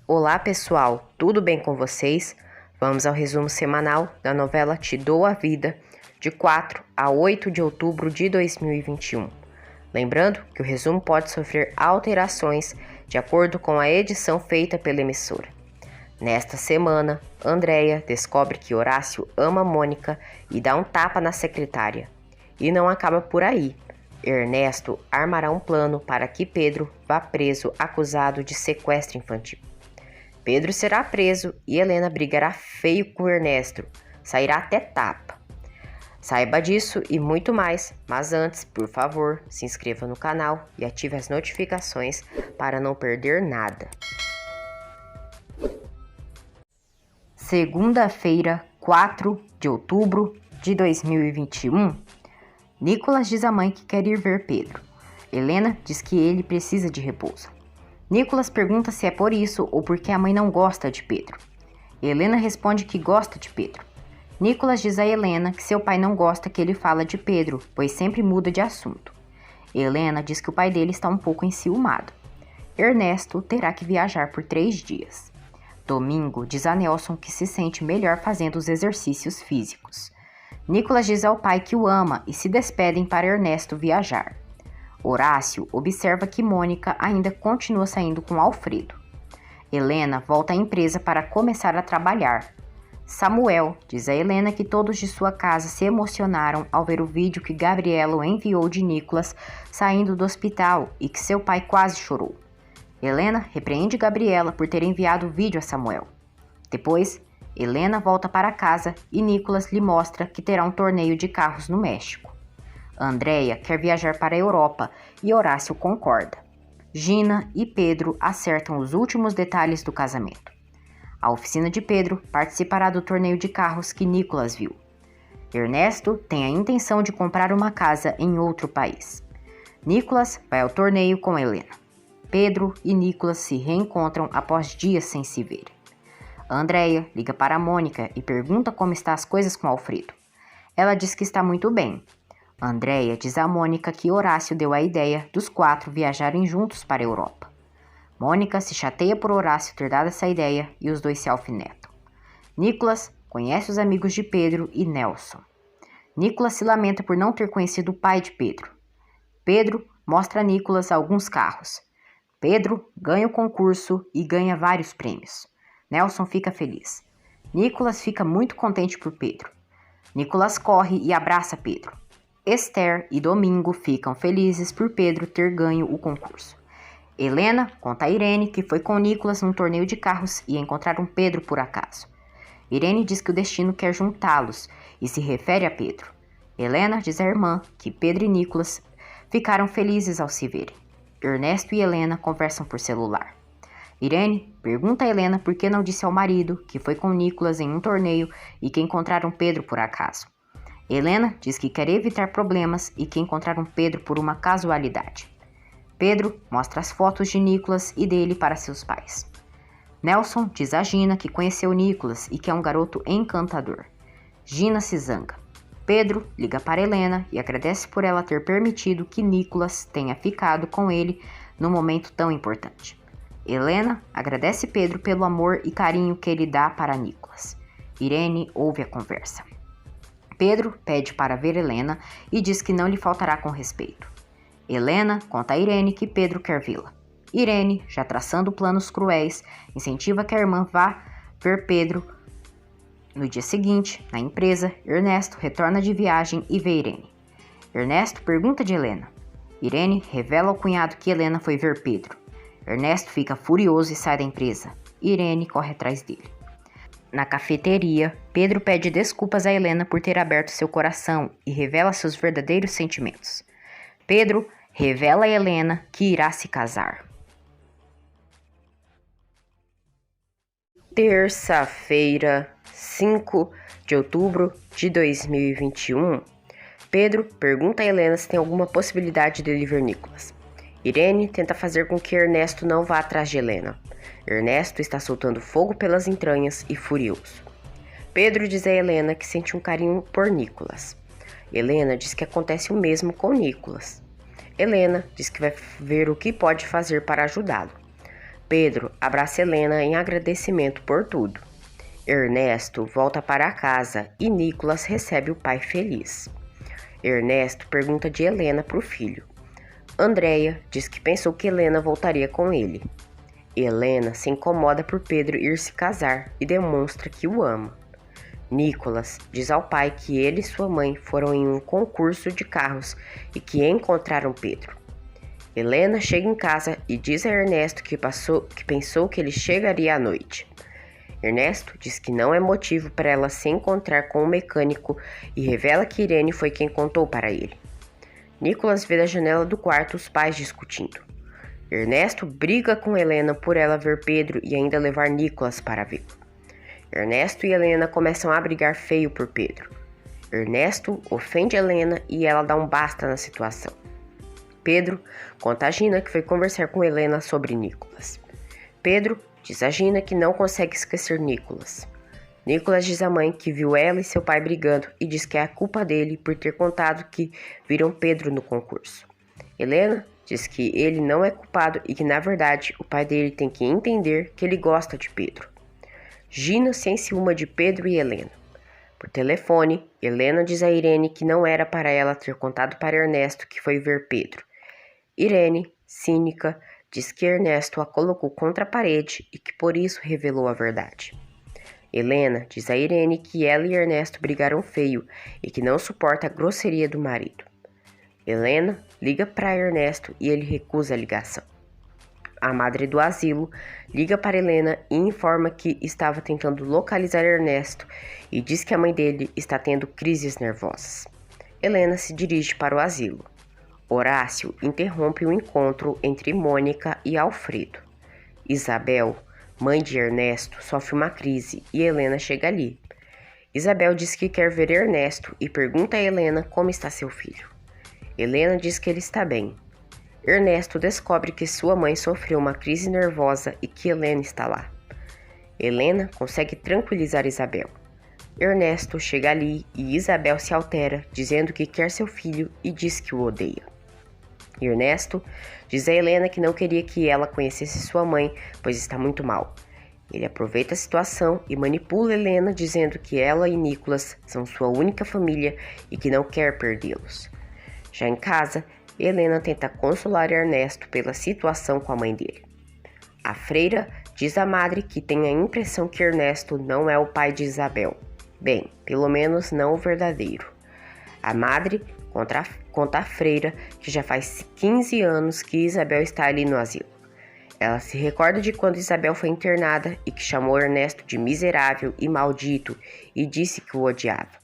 Olá pessoal, tudo bem com vocês? Vamos ao resumo semanal da novela Te Dou a Vida, de 4 a 8 de outubro de 2021. Lembrando que o resumo pode sofrer alterações de acordo com a edição feita pela emissora. Nesta semana, Andréia descobre que Horácio ama Mônica e dá um tapa na secretária. E não acaba por aí. Ernesto armará um plano para que Pedro vá preso acusado de sequestro infantil. Pedro será preso e Helena brigará feio com Ernesto, sairá até tapa. Saiba disso e muito mais, mas antes, por favor, se inscreva no canal e ative as notificações para não perder nada. Segunda-feira, 4 de outubro de 2021, Nicolas diz à mãe que quer ir ver Pedro. Helena diz que ele precisa de repouso. Nicolas pergunta se é por isso ou porque a mãe não gosta de Pedro. Helena responde que gosta de Pedro. Nicolas diz a Helena que seu pai não gosta que ele fala de Pedro, pois sempre muda de assunto. Helena diz que o pai dele está um pouco enciumado. Ernesto terá que viajar por 3 dias. Domingo diz a Nelson que se sente melhor fazendo os exercícios físicos. Nicolas diz ao pai que o ama e se despedem para Ernesto viajar. Horácio observa que Mônica ainda continua saindo com Alfredo. Helena volta à empresa para começar a trabalhar. Samuel diz a Helena que todos de sua casa se emocionaram ao ver o vídeo que Gabriela enviou de Nicolas saindo do hospital e que seu pai quase chorou. Helena repreende Gabriela por ter enviado o vídeo a Samuel. Depois, Helena volta para casa e Nicolas lhe mostra que terá um torneio de carros no México. Andréia quer viajar para a Europa e Horácio concorda. Gina e Pedro acertam os últimos detalhes do casamento. A oficina de Pedro participará do torneio de carros que Nicolas viu. Ernesto tem a intenção de comprar uma casa em outro país. Nicolas vai ao torneio com Helena. Pedro e Nicolas se reencontram após dias sem se verem. Andréia liga para Mônica e pergunta como estão as coisas com Alfredo. Ela diz que está muito bem. Andréia diz a Mônica que Horácio deu a ideia dos 4 viajarem juntos para a Europa. Mônica se chateia por Horácio ter dado essa ideia e os dois se alfinetam. Nicolas conhece os amigos de Pedro e Nelson. Nicolas se lamenta por não ter conhecido o pai de Pedro. Pedro mostra a Nicolas alguns carros. Pedro ganha o concurso e ganha vários prêmios. Nelson fica feliz. Nicolas fica muito contente por Pedro. Nicolas corre e abraça Pedro. Esther e Domingo ficam felizes por Pedro ter ganho o concurso. Helena conta a Irene que foi com Nicolas num torneio de carros e encontraram Pedro por acaso. Irene diz que o destino quer juntá-los e se refere a Pedro. Helena diz à irmã que Pedro e Nicolas ficaram felizes ao se verem. Ernesto e Helena conversam por celular. Irene pergunta a Helena por que não disse ao marido que foi com Nicolas em um torneio e que encontraram Pedro por acaso. Helena diz que quer evitar problemas e que encontraram Pedro por uma casualidade. Pedro mostra as fotos de Nicolas e dele para seus pais. Nelson diz a Gina que conheceu Nicolas e que é um garoto encantador. Gina se zanga. Pedro liga para Helena e agradece por ela ter permitido que Nicolas tenha ficado com ele num momento tão importante. Helena agradece Pedro pelo amor e carinho que ele dá para Nicolas. Irene ouve a conversa. Pedro pede para ver Helena e diz que não lhe faltará com respeito. Helena conta a Irene que Pedro quer vê-la. Irene, já traçando planos cruéis, incentiva que a irmã vá ver Pedro. No dia seguinte, na empresa, Ernesto retorna de viagem e vê Irene. Ernesto pergunta de Helena. Irene revela ao cunhado que Helena foi ver Pedro. Ernesto fica furioso e sai da empresa. Irene corre atrás dele. Na cafeteria, Pedro pede desculpas a Helena por ter aberto seu coração e revela seus verdadeiros sentimentos. Pedro revela a Helena que irá se casar. Terça-feira, 5 de outubro de 2021, Pedro pergunta a Helena se tem alguma possibilidade de ele ver Nicolas. Irene tenta fazer com que Ernesto não vá atrás de Helena. Ernesto está soltando fogo pelas entranhas e furioso. Pedro diz a Helena que sente um carinho por Nicolas. Helena diz que acontece o mesmo com Nicolas. Helena diz que vai ver o que pode fazer para ajudá-lo. Pedro abraça Helena em agradecimento por tudo. Ernesto volta para casa e Nicolas recebe o pai feliz. Ernesto pergunta de Helena para o filho. Andréia diz que pensou que Helena voltaria com ele. Helena se incomoda por Pedro ir se casar e demonstra que o ama. Nicolas diz ao pai que ele e sua mãe foram em um concurso de carros e que encontraram Pedro. Helena chega em casa e diz a Ernesto que pensou que ele chegaria à noite. Ernesto diz que não é motivo para ela se encontrar com o mecânico e revela que Irene foi quem contou para ele. Nicolas vê da janela do quarto os pais discutindo. Ernesto briga com Helena por ela ver Pedro e ainda levar Nicolas para vê-lo. Ernesto e Helena começam a brigar feio por Pedro. Ernesto ofende Helena e ela dá um basta na situação. Pedro conta a Gina que foi conversar com Helena sobre Nicolas. Pedro diz a Gina que não consegue esquecer Nicolas. Nicolas diz à mãe que viu ela e seu pai brigando e diz que é a culpa dele por ter contado que viram Pedro no concurso. Helena diz que ele não é culpado e que, na verdade, o pai dele tem que entender que ele gosta de Pedro. Gina se enciuma de Pedro e Helena. Por telefone, Helena diz a Irene que não era para ela ter contado para Ernesto que foi ver Pedro. Irene, cínica, diz que Ernesto a colocou contra a parede e que por isso revelou a verdade. Helena diz a Irene que ela e Ernesto brigaram feio e que não suporta a grosseria do marido. Helena liga para Ernesto e ele recusa a ligação. A madre do asilo liga para Helena e informa que estava tentando localizar Ernesto e diz que a mãe dele está tendo crises nervosas. Helena se dirige para o asilo. Horácio interrompe o encontro entre Mônica e Alfredo. Isabel, mãe de Ernesto, sofre uma crise e Helena chega ali. Isabel diz que quer ver Ernesto e pergunta a Helena como está seu filho. Helena diz que ele está bem. Ernesto descobre que sua mãe sofreu uma crise nervosa e que Helena está lá. Helena consegue tranquilizar Isabel. Ernesto chega ali e Isabel se altera, dizendo que quer seu filho e diz que o odeia. Ernesto diz a Helena que não queria que ela conhecesse sua mãe, pois está muito mal. Ele aproveita a situação e manipula Helena, dizendo que ela e Nicolas são sua única família e que não quer perdê-los. Já em casa, Helena tenta consolar Ernesto pela situação com a mãe dele. A freira diz à madre que tem a impressão que Ernesto não é o pai de Isabel. Bem, pelo menos não o verdadeiro. A madre conta à freira que já faz 15 anos que Isabel está ali no asilo. Ela se recorda de quando Isabel foi internada e que chamou Ernesto de miserável e maldito e disse que o odiava.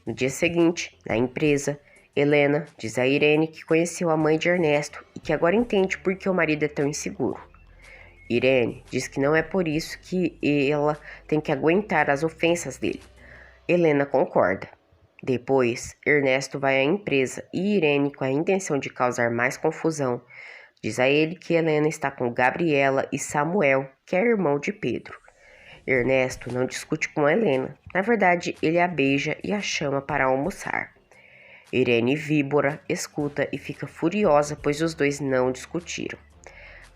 No dia seguinte, na empresa, Helena diz a Irene que conheceu a mãe de Ernesto e que agora entende por que o marido é tão inseguro. Irene diz que não é por isso que ela tem que aguentar as ofensas dele. Helena concorda. Depois, Ernesto vai à empresa e Irene, com a intenção de causar mais confusão, diz a ele que Helena está com Gabriela e Samuel, que é irmão de Pedro. Ernesto não discute com Helena. Na verdade, ele a beija e a chama para almoçar. Irene Víbora escuta e fica furiosa, pois os dois não discutiram.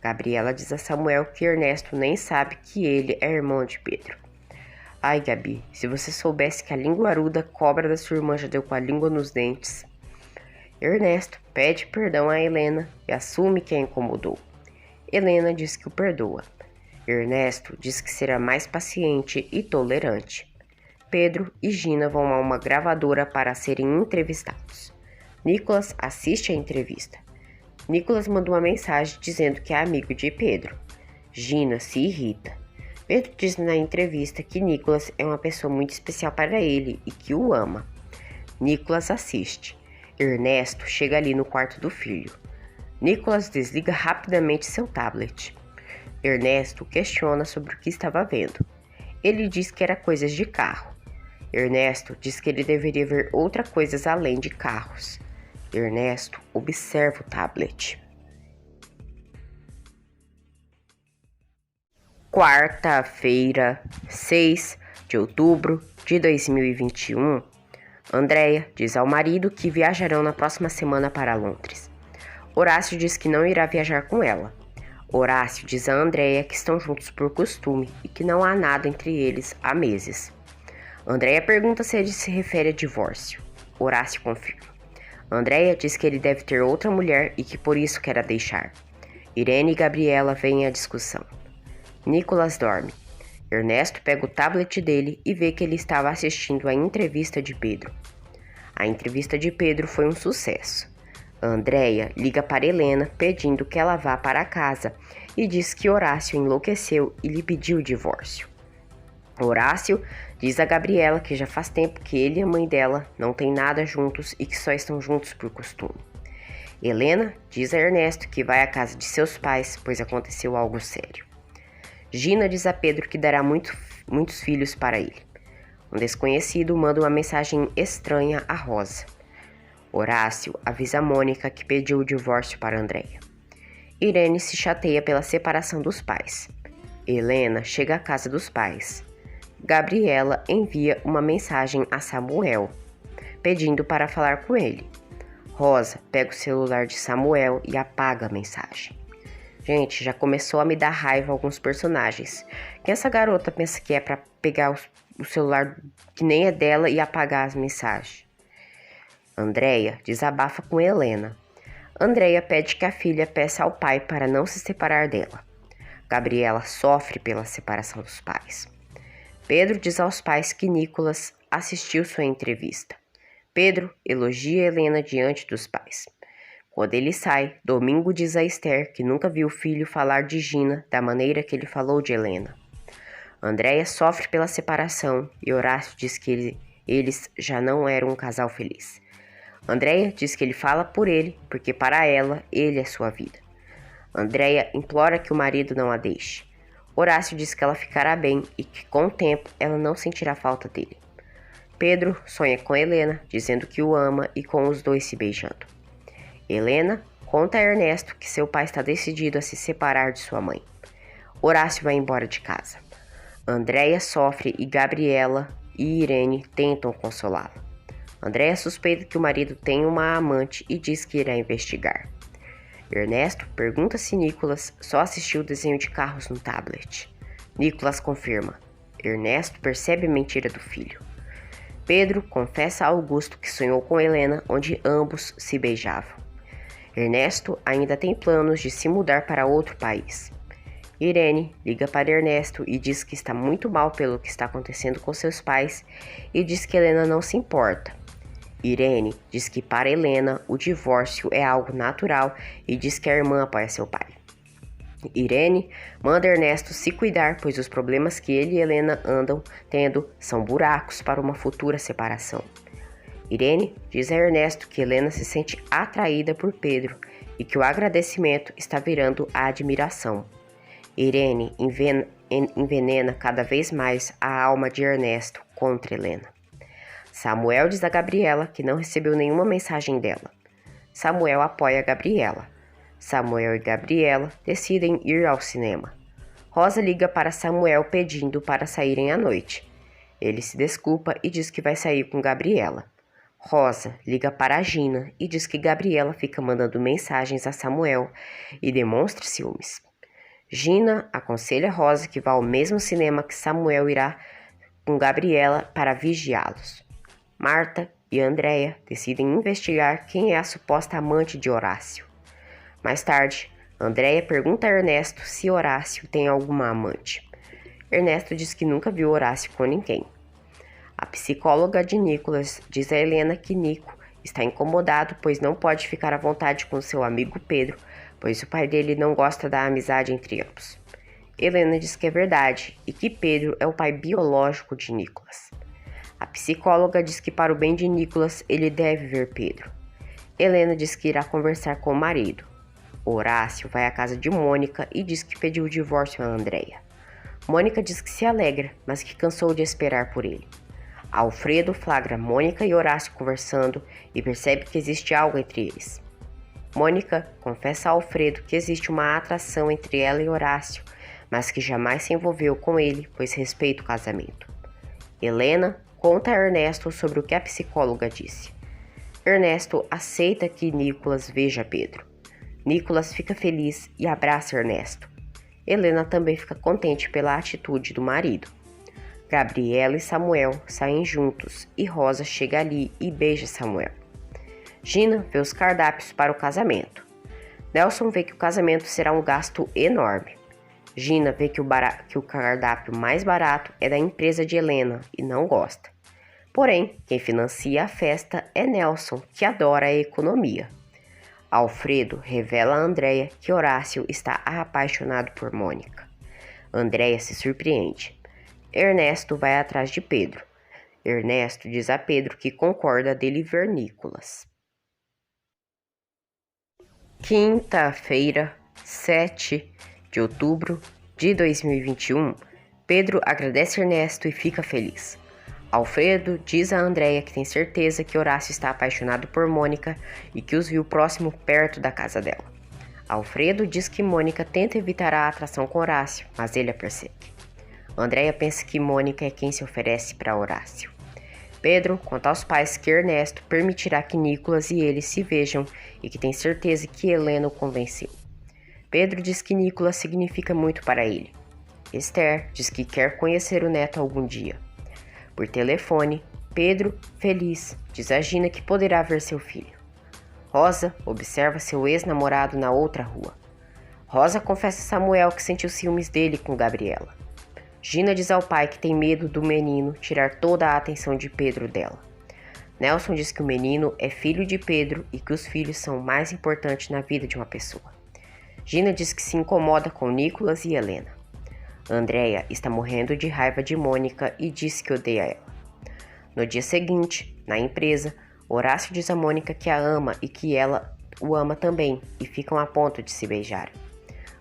Gabriela diz a Samuel que Ernesto nem sabe que ele é irmão de Pedro. Ai, Gabi, se você soubesse que a linguaruda cobra da sua irmã já deu com a língua nos dentes. Ernesto pede perdão a Helena e assume que a incomodou. Helena diz que o perdoa. Ernesto diz que será mais paciente e tolerante. Pedro e Gina vão a uma gravadora para serem entrevistados. Nicolas assiste a entrevista. Nicolas manda uma mensagem dizendo que é amigo de Pedro. Gina se irrita. Pedro diz na entrevista que Nicolas é uma pessoa muito especial para ele e que o ama. Nicolas assiste. Ernesto chega ali no quarto do filho. Nicolas desliga rapidamente seu tablet. Ernesto questiona sobre o que estava vendo. Ele diz que era coisas de carro. Ernesto diz que ele deveria ver outras coisas além de carros. Ernesto observa o tablet. Quarta-feira, 6 de outubro de 2021, Andréia diz ao marido que viajarão na próxima semana para Londres. Horácio diz que não irá viajar com ela. Horácio diz a Andréia que estão juntos por costume e que não há nada entre eles há meses. Andréia pergunta se ele se refere a divórcio. Horácio confirma. Andréia diz que ele deve ter outra mulher e que por isso quer a deixar. Irene e Gabriela veem a discussão. Nicolas dorme. Ernesto pega o tablet dele e vê que ele estava assistindo a entrevista de Pedro. A entrevista de Pedro foi um sucesso. Andréia liga para Helena pedindo que ela vá para casa e diz que Horácio enlouqueceu e lhe pediu o divórcio. Horácio diz a Gabriela que já faz tempo que ele e a mãe dela não têm nada juntos e que só estão juntos por costume. Helena diz a Ernesto que vai à casa de seus pais, pois aconteceu algo sério. Gina diz a Pedro que dará muitos filhos para ele. Um desconhecido manda uma mensagem estranha a Rosa. Horácio avisa a Mônica que pediu o divórcio para Andréia. Irene se chateia pela separação dos pais. Helena chega à casa dos pais. Gabriela envia uma mensagem a Samuel, pedindo para falar com ele. Rosa pega o celular de Samuel e apaga a mensagem. Gente, já começou a me dar raiva alguns personagens. Quem essa garota pensa que é para pegar o celular que nem é dela e apagar as mensagens? Andréia desabafa com Helena. Andréia pede que a filha peça ao pai para não se separar dela. Gabriela sofre pela separação dos pais. Pedro diz aos pais que Nicolas assistiu sua entrevista. Pedro elogia Helena diante dos pais. Quando ele sai, Domingo diz a Esther que nunca viu o filho falar de Gina da maneira que ele falou de Helena. Andréia sofre pela separação e Horácio diz que eles já não eram um casal feliz. Andréia diz que ele fala por ele, porque para ela, ele é sua vida. Andréia implora que o marido não a deixe. Horácio diz que ela ficará bem e que com o tempo ela não sentirá falta dele. Pedro sonha com Helena, dizendo que o ama e com os dois se beijando. Helena conta a Ernesto que seu pai está decidido a se separar de sua mãe. Horácio vai embora de casa. Andréia sofre e Gabriela e Irene tentam consolá-la. Andréia suspeita que o marido tem uma amante e diz que irá investigar. Ernesto pergunta se Nicolas só assistiu o desenho de carros no tablet. Nicolas confirma. Ernesto percebe a mentira do filho. Pedro confessa a Augusto que sonhou com Helena, onde ambos se beijavam. Ernesto ainda tem planos de se mudar para outro país. Irene liga para Ernesto e diz que está muito mal pelo que está acontecendo com seus pais e diz que Helena não se importa. Irene diz que para Helena o divórcio é algo natural e diz que a irmã apoia seu pai. Irene manda Ernesto se cuidar, pois os problemas que ele e Helena andam tendo são buracos para uma futura separação. Irene diz a Ernesto que Helena se sente atraída por Pedro e que o agradecimento está virando a admiração. Irene envenena cada vez mais a alma de Ernesto contra Helena. Samuel diz a Gabriela que não recebeu nenhuma mensagem dela. Samuel apoia a Gabriela. Samuel e Gabriela decidem ir ao cinema. Rosa liga para Samuel pedindo para saírem à noite. Ele se desculpa e diz que vai sair com Gabriela. Rosa liga para a Gina e diz que Gabriela fica mandando mensagens a Samuel e demonstra ciúmes. Gina aconselha Rosa que vá ao mesmo cinema que Samuel irá com Gabriela para vigiá-los. Marta e Andréia decidem investigar quem é a suposta amante de Horácio. Mais tarde, Andréia pergunta a Ernesto se Horácio tem alguma amante. Ernesto diz que nunca viu Horácio com ninguém. A psicóloga de Nicolas diz a Helena que Nico está incomodado, pois não pode ficar à vontade com seu amigo Pedro, pois o pai dele não gosta da amizade entre ambos. Helena diz que é verdade e que Pedro é o pai biológico de Nicolas. A psicóloga diz que para o bem de Nicolas ele deve ver Pedro. Helena diz que irá conversar com o marido. Horácio vai à casa de Mônica e diz que pediu o divórcio a Andréia. Mônica diz que se alegra, mas que cansou de esperar por ele. Alfredo flagra Mônica e Horácio conversando e percebe que existe algo entre eles. Mônica confessa a Alfredo que existe uma atração entre ela e Horácio, mas que jamais se envolveu com ele, pois respeita o casamento. Helena conta a Ernesto sobre o que a psicóloga disse. Ernesto aceita que Nicolas veja Pedro. Nicolas fica feliz e abraça Ernesto. Helena também fica contente pela atitude do marido. Gabriela e Samuel saem juntos e Rosa chega ali e beija Samuel. Gina vê os cardápios para o casamento. Nelson vê que o casamento será um gasto enorme. Gina vê que o cardápio mais barato é da empresa de Helena e não gosta. Porém, quem financia a festa é Nelson, que adora a economia. Alfredo revela a Andréia que Horácio está apaixonado por Mônica. Andréia se surpreende. Ernesto vai atrás de Pedro. Ernesto diz a Pedro que concorda dele ver Nicolas. Quinta-feira, 7 de outubro de 2021, Pedro agradece Ernesto e fica feliz. Alfredo diz a Andréia que tem certeza que Horácio está apaixonado por Mônica e que os viu próximo perto da casa dela. Alfredo diz que Mônica tenta evitar a atração com Horácio, mas ele a persegue. Andréia pensa que Mônica é quem se oferece para Horácio. Pedro conta aos pais que Ernesto permitirá que Nicolas e ele se vejam e que tem certeza que Helena o convenceu. Pedro diz que Nicolas significa muito para ele. Esther diz que quer conhecer o neto algum dia. Por telefone, Pedro, feliz, diz a Gina que poderá ver seu filho. Rosa observa seu ex-namorado na outra rua. Rosa confessa a Samuel que sentiu ciúmes dele com Gabriela. Gina diz ao pai que tem medo do menino tirar toda a atenção de Pedro dela. Nelson diz que o menino é filho de Pedro e que os filhos são o mais importante na vida de uma pessoa. Gina diz que se incomoda com Nicolas e Helena. Andréia está morrendo de raiva de Mônica e diz que odeia ela. No dia seguinte, na empresa, Horácio diz a Mônica que a ama e que ela o ama também e ficam a ponto de se beijarem.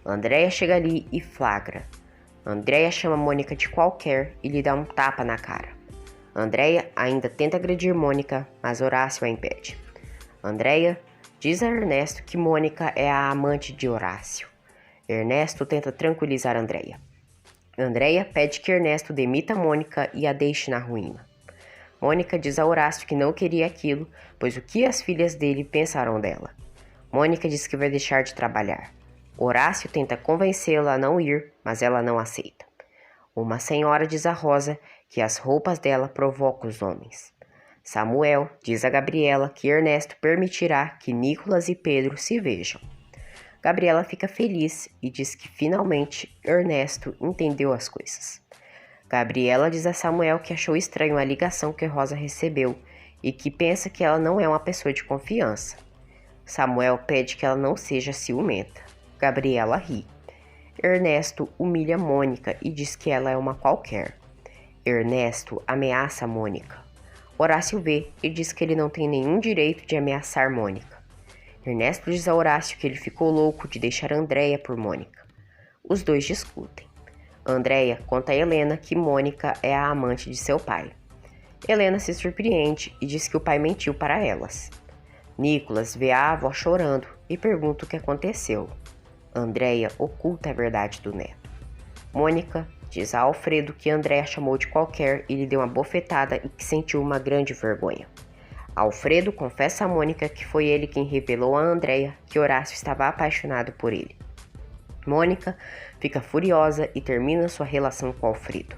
Andréia chega ali e flagra. Andréia chama Mônica de qualquer e lhe dá um tapa na cara. Andréia ainda tenta agredir Mônica, mas Horácio a impede. Andréia diz a Ernesto que Mônica é a amante de Horácio. Ernesto tenta tranquilizar Andréia. Andréia pede que Ernesto demita Mônica e a deixe na ruína. Mônica diz a Horácio que não queria aquilo, pois o que as filhas dele pensaram dela. Mônica diz que vai deixar de trabalhar. Horácio tenta convencê-la a não ir, mas ela não aceita. Uma senhora diz a Rosa que as roupas dela provocam os homens. Samuel diz a Gabriela que Ernesto permitirá que Nicolas e Pedro se vejam. Gabriela fica feliz e diz que finalmente Ernesto entendeu as coisas. Gabriela diz a Samuel que achou estranho a ligação que Rosa recebeu e que pensa que ela não é uma pessoa de confiança. Samuel pede que ela não seja ciumenta. Gabriela ri. Ernesto humilha Mônica e diz que ela é uma qualquer. Ernesto ameaça Mônica. Horácio vê e diz que ele não tem nenhum direito de ameaçar Mônica. Ernesto diz a Horácio que ele ficou louco de deixar Andréia por Mônica. Os dois discutem. Andréia conta a Helena que Mônica é a amante de seu pai. Helena se surpreende e diz que o pai mentiu para elas. Nicolas vê a avó chorando e pergunta o que aconteceu. Andréia oculta a verdade do neto. Mônica diz a Alfredo que Andréia chamou de qualquer e lhe deu uma bofetada e que sentiu uma grande vergonha. Alfredo confessa a Mônica que foi ele quem revelou a Andréia que Horácio estava apaixonado por ele. Mônica fica furiosa e termina sua relação com Alfredo.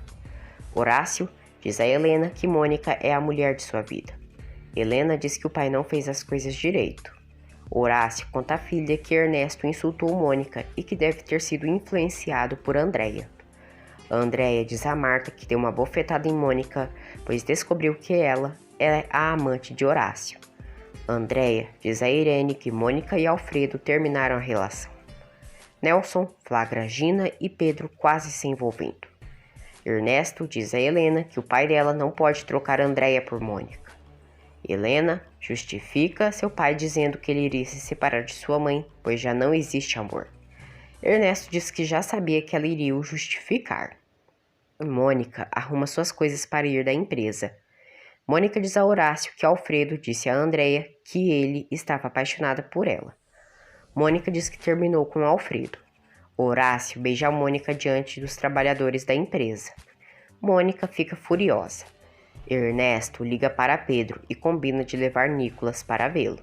Horácio diz a Helena que Mônica é a mulher de sua vida. Helena diz que o pai não fez as coisas direito. Horácio conta à filha que Ernesto insultou Mônica e que deve ter sido influenciado por Andréia. Andréia diz a Marta que deu uma bofetada em Mônica, pois descobriu que ela é a amante de Horácio. Andréia diz a Irene que Mônica e Alfredo terminaram a relação. Nelson flagra Gina e Pedro quase se envolvendo. Ernesto diz a Helena que o pai dela não pode trocar Andréia por Mônica. Helena justifica seu pai dizendo que ele iria se separar de sua mãe, pois já não existe amor. Ernesto diz que já sabia que ela iria o justificar. Mônica arruma suas coisas para ir da empresa. Mônica diz a Horácio que Alfredo disse a Andréia que ele estava apaixonado por ela. Mônica diz que terminou com Alfredo. Horácio beija a Mônica diante dos trabalhadores da empresa. Mônica fica furiosa. Ernesto liga para Pedro e combina de levar Nicolas para vê-lo.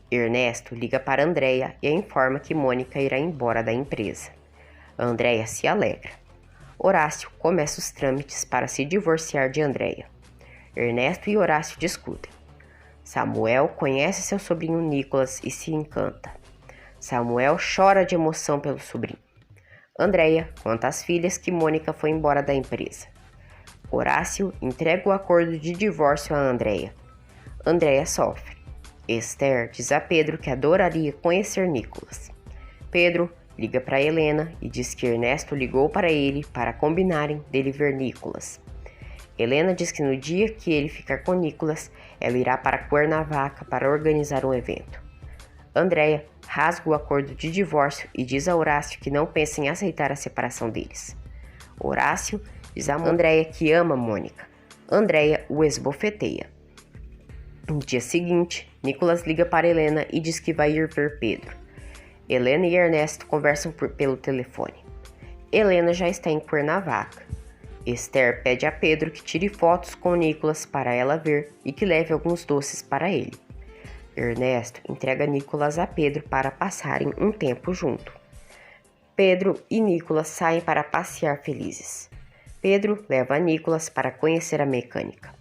Ernesto liga para Andréia e a informa que Mônica irá embora da empresa. Andréia se alegra. Horácio começa os trâmites para se divorciar de Andréia. Ernesto e Horácio discutem. Samuel conhece seu sobrinho Nicolas e se encanta. Samuel chora de emoção pelo sobrinho. Andréia conta às filhas que Mônica foi embora da empresa. Horácio entrega o acordo de divórcio a Andréia. Andréia sofre. Esther diz a Pedro que adoraria conhecer Nicolas. Pedro liga para Helena e diz que Ernesto ligou para ele para combinarem dele ver Nicolas. Helena diz que no dia que ele ficar com Nicolas, ela irá para Cuernavaca para organizar um evento. Andréia rasga o acordo de divórcio e diz a Horácio que não pensa em aceitar a separação deles. Horácio diz a Andréia que ama Mônica. Andréia o esbofeteia. No dia seguinte, Nicolas liga para Helena e diz que vai ir ver Pedro. Helena e Ernesto conversam pelo telefone. Helena já está em Cuernavaca. Esther pede a Pedro que tire fotos com Nicolas para ela ver e que leve alguns doces para ele. Ernesto entrega Nicolas a Pedro para passarem um tempo junto. Pedro e Nicolas saem para passear felizes. Pedro leva Nicolas para conhecer a mecânica.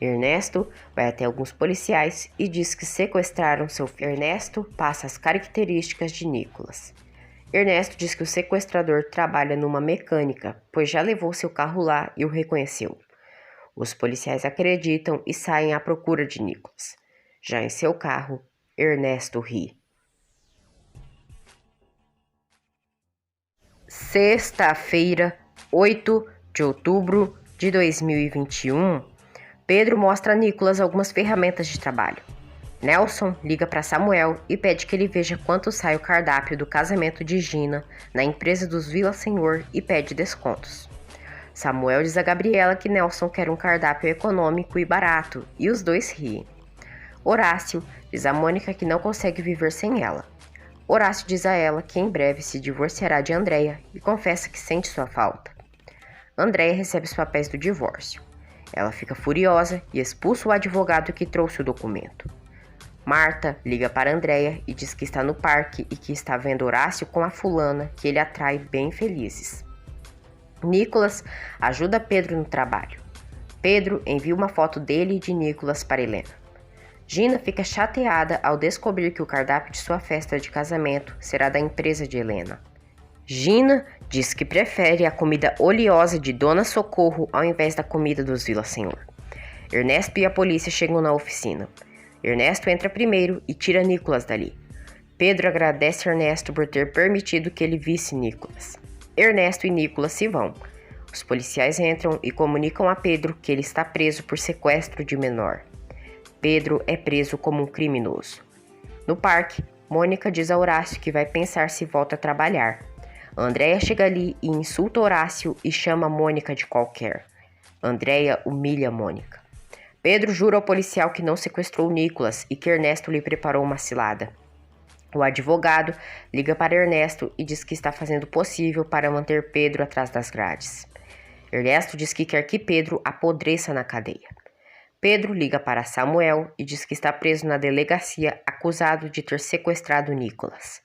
Ernesto vai até alguns policiais e diz que sequestraram seu filho. Ernesto passa as características de Nicolas. Ernesto diz que o sequestrador trabalha numa mecânica, pois já levou seu carro lá e o reconheceu. Os policiais acreditam e saem à procura de Nicolas. Já em seu carro, Ernesto ri. Sexta-feira, 8 de outubro de 2021, Pedro mostra a Nicolas algumas ferramentas de trabalho. Nelson liga para Samuel e pede que ele veja quanto sai o cardápio do casamento de Gina na empresa dos Vila Senhor e pede descontos. Samuel diz a Gabriela que Nelson quer um cardápio econômico e barato e os dois riem. Horácio diz a Mônica que não consegue viver sem ela. Horácio diz a ela que em breve se divorciará de Andréia e confessa que sente sua falta. Andréia recebe os papéis do divórcio. Ela fica furiosa e expulsa o advogado que trouxe o documento. Marta liga para Andréia e diz que está no parque e que está vendo Horácio com a fulana que ele atrai bem felizes. Nicolas ajuda Pedro no trabalho. Pedro envia uma foto dele e de Nicolas para Helena. Gina fica chateada ao descobrir que o cardápio de sua festa de casamento será da empresa de Helena. Gina diz que prefere a comida oleosa de Dona Socorro ao invés da comida dos Vila Senhor. Ernesto e a polícia chegam na oficina. Ernesto entra primeiro e tira Nicolas dali. Pedro agradece a Ernesto por ter permitido que ele visse Nicolas. Ernesto e Nicolas se vão. Os policiais entram e comunicam a Pedro que ele está preso por sequestro de menor. Pedro é preso como um criminoso. No parque, Mônica diz a Horácio que vai pensar se volta a trabalhar. Andréia chega ali e insulta Horácio e chama Mônica de qualquer. Andréia humilha Mônica. Pedro jura ao policial que não sequestrou Nicolas e que Ernesto lhe preparou uma cilada. O advogado liga para Ernesto e diz que está fazendo o possível para manter Pedro atrás das grades. Ernesto diz que quer que Pedro apodreça na cadeia. Pedro liga para Samuel e diz que está preso na delegacia acusado de ter sequestrado Nicolas.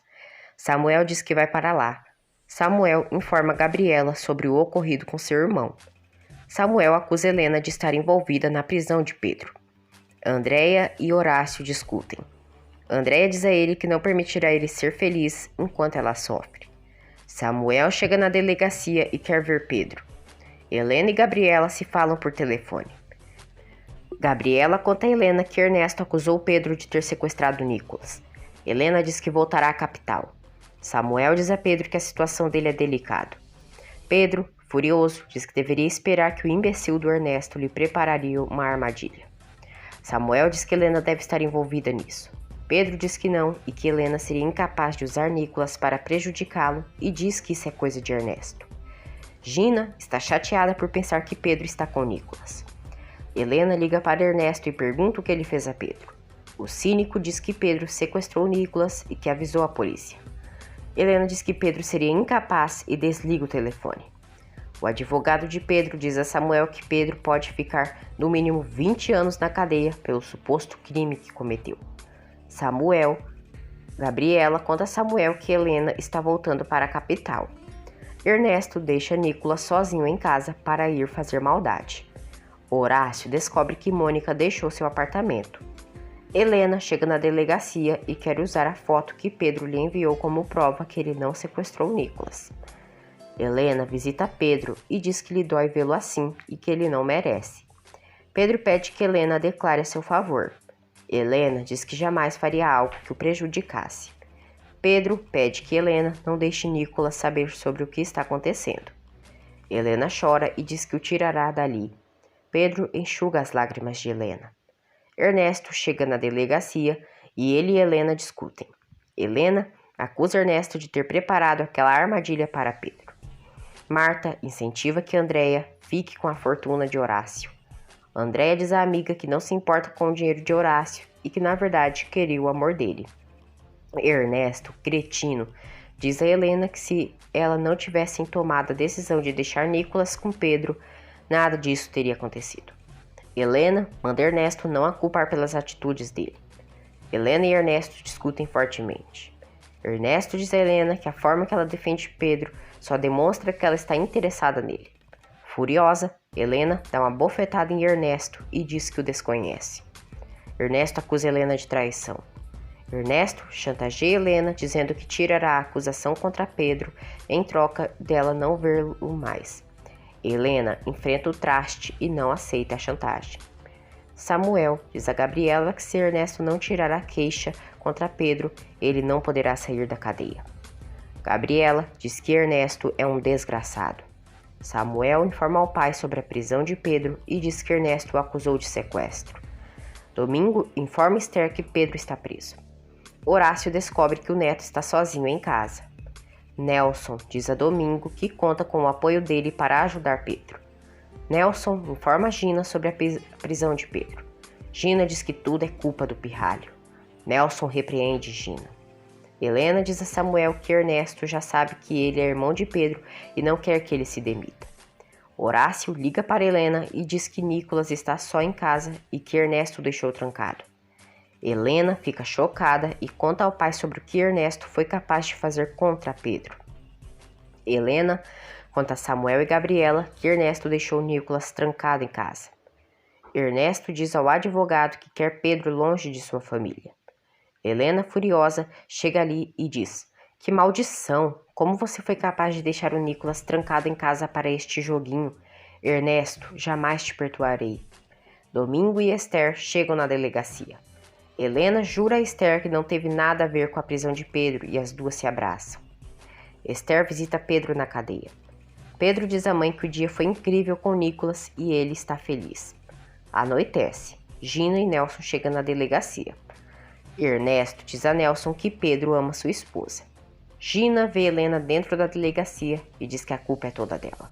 Samuel diz que vai para lá. Samuel informa Gabriela sobre o ocorrido com seu irmão. Samuel acusa Helena de estar envolvida na prisão de Pedro. Andréia e Horácio discutem. Andréia diz a ele que não permitirá ele ser feliz enquanto ela sofre. Samuel chega na delegacia e quer ver Pedro. Helena e Gabriela se falam por telefone. Gabriela conta a Helena que Ernesto acusou Pedro de ter sequestrado Nicolas. Helena diz que voltará à capital. Samuel diz a Pedro que a situação dele é delicada. Pedro, furioso, diz que deveria esperar que o imbecil do Ernesto lhe prepararia uma armadilha. Samuel diz que Helena deve estar envolvida nisso. Pedro diz que não e que Helena seria incapaz de usar Nicolas para prejudicá-lo e diz que isso é coisa de Ernesto. Gina está chateada por pensar que Pedro está com Nicolas. Helena liga para Ernesto e pergunta o que ele fez a Pedro. O cínico diz que Pedro sequestrou Nicolas e que avisou a polícia. Helena diz que Pedro seria incapaz e desliga o telefone. O advogado de Pedro diz a Samuel que Pedro pode ficar no mínimo 20 anos na cadeia pelo suposto crime que cometeu. Gabriela conta a Samuel que Helena está voltando para a capital. Ernesto deixa Nicolas sozinho em casa para ir fazer maldade. Horácio descobre que Mônica deixou seu apartamento. Helena chega na delegacia e quer usar a foto que Pedro lhe enviou como prova que ele não sequestrou Nicolas. Helena visita Pedro e diz que lhe dói vê-lo assim e que ele não merece. Pedro pede que Helena a declare a seu favor. Helena diz que jamais faria algo que o prejudicasse. Pedro pede que Helena não deixe Nicolas saber sobre o que está acontecendo. Helena chora e diz que o tirará dali. Pedro enxuga as lágrimas de Helena. Ernesto chega na delegacia e ele e Helena discutem. Helena acusa Ernesto de ter preparado aquela armadilha para Pedro. Marta incentiva que Andréia fique com a fortuna de Horácio. Andréia diz à amiga que não se importa com o dinheiro de Horácio e que na verdade queria o amor dele. Ernesto, cretino, diz a Helena que se ela não tivesse tomado a decisão de deixar Nicolas com Pedro, nada disso teria acontecido. Helena manda Ernesto não a culpar pelas atitudes dele. Helena e Ernesto discutem fortemente. Ernesto diz a Helena que a forma que ela defende Pedro só demonstra que ela está interessada nele. Furiosa, Helena dá uma bofetada em Ernesto e diz que o desconhece. Ernesto acusa Helena de traição. Ernesto chantageia Helena dizendo que tirará a acusação contra Pedro em troca dela não vê-lo mais. Helena enfrenta o traste e não aceita a chantagem. Samuel diz a Gabriela que se Ernesto não tirar a queixa contra Pedro, ele não poderá sair da cadeia. Gabriela diz que Ernesto é um desgraçado. Samuel informa ao pai sobre a prisão de Pedro e diz que Ernesto o acusou de sequestro. Domingo informa Esther que Pedro está preso. Horácio descobre que o neto está sozinho em casa. Nelson diz a Domingo que conta com o apoio dele para ajudar Pedro. Nelson informa Gina sobre a prisão de Pedro. Gina diz que tudo é culpa do pirralho. Nelson repreende Gina. Helena diz a Samuel que Ernesto já sabe que ele é irmão de Pedro e não quer que ele se demita. Horácio liga para Helena e diz que Nicolas está só em casa e que Ernesto o deixou trancado. Helena fica chocada e conta ao pai sobre o que Ernesto foi capaz de fazer contra Pedro. Helena conta a Samuel e Gabriela que Ernesto deixou Nicolas trancado em casa. Ernesto diz ao advogado que quer Pedro longe de sua família. Helena, furiosa, chega ali e diz: "Que maldição! Como você foi capaz de deixar o Nicolas trancado em casa para este joguinho? Ernesto, jamais te perdoarei." Domingo e Esther chegam na delegacia. Helena jura a Esther que não teve nada a ver com a prisão de Pedro e as duas se abraçam. Esther visita Pedro na cadeia. Pedro diz à mãe que o dia foi incrível com Nicolas e ele está feliz. Anoitece. Gina e Nelson chegam na delegacia. Ernesto diz a Nelson que Pedro ama sua esposa. Gina vê Helena dentro da delegacia e diz que a culpa é toda dela.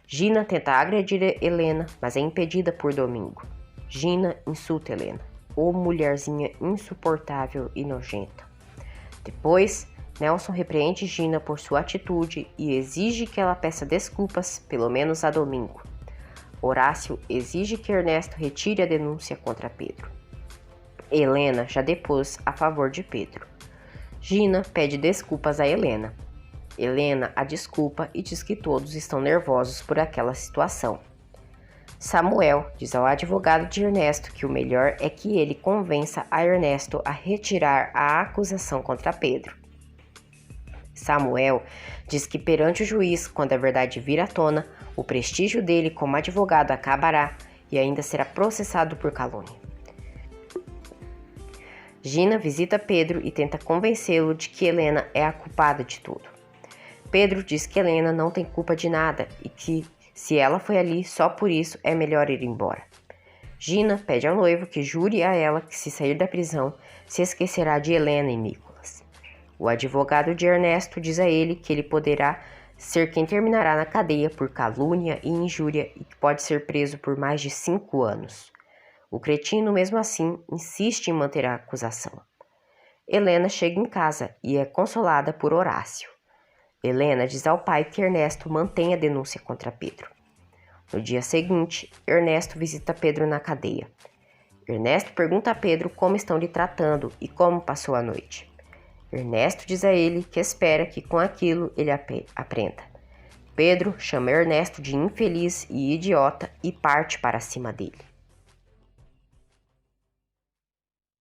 Gina tenta agredir Helena, mas é impedida por Domingo. Gina insulta Helena. Ô mulherzinha insuportável e nojenta. Depois, Nelson repreende Gina por sua atitude e exige que ela peça desculpas, pelo menos a Domingo. Horácio exige que Ernesto retire a denúncia contra Pedro. Helena já depôs a favor de Pedro. Gina pede desculpas a Helena. Helena a desculpa e diz que todos estão nervosos por aquela situação. Samuel diz ao advogado de Ernesto que o melhor é que ele convença a Ernesto a retirar a acusação contra Pedro. Samuel diz que perante o juiz, quando a verdade vir à tona, o prestígio dele como advogado acabará e ainda será processado por calúnia. Gina visita Pedro e tenta convencê-lo de que Helena é a culpada de tudo. Pedro diz que Helena não tem culpa de nada e que, se ela foi ali só por isso, é melhor ir embora. Gina pede ao noivo que jure a ela que, se sair da prisão, se esquecerá de Helena e Nicolas. O advogado de Ernesto diz a ele que ele poderá ser quem terminará na cadeia por calúnia e injúria e que pode ser preso por mais de 5 anos. O cretino, mesmo assim, insiste em manter a acusação. Helena chega em casa e é consolada por Horácio. Helena diz ao pai que Ernesto mantém a denúncia contra Pedro. No dia seguinte, Ernesto visita Pedro na cadeia. Ernesto pergunta a Pedro como estão lhe tratando e como passou a noite. Ernesto diz a ele que espera que com aquilo ele aprenda. Pedro chama Ernesto de infeliz e idiota e parte para cima dele.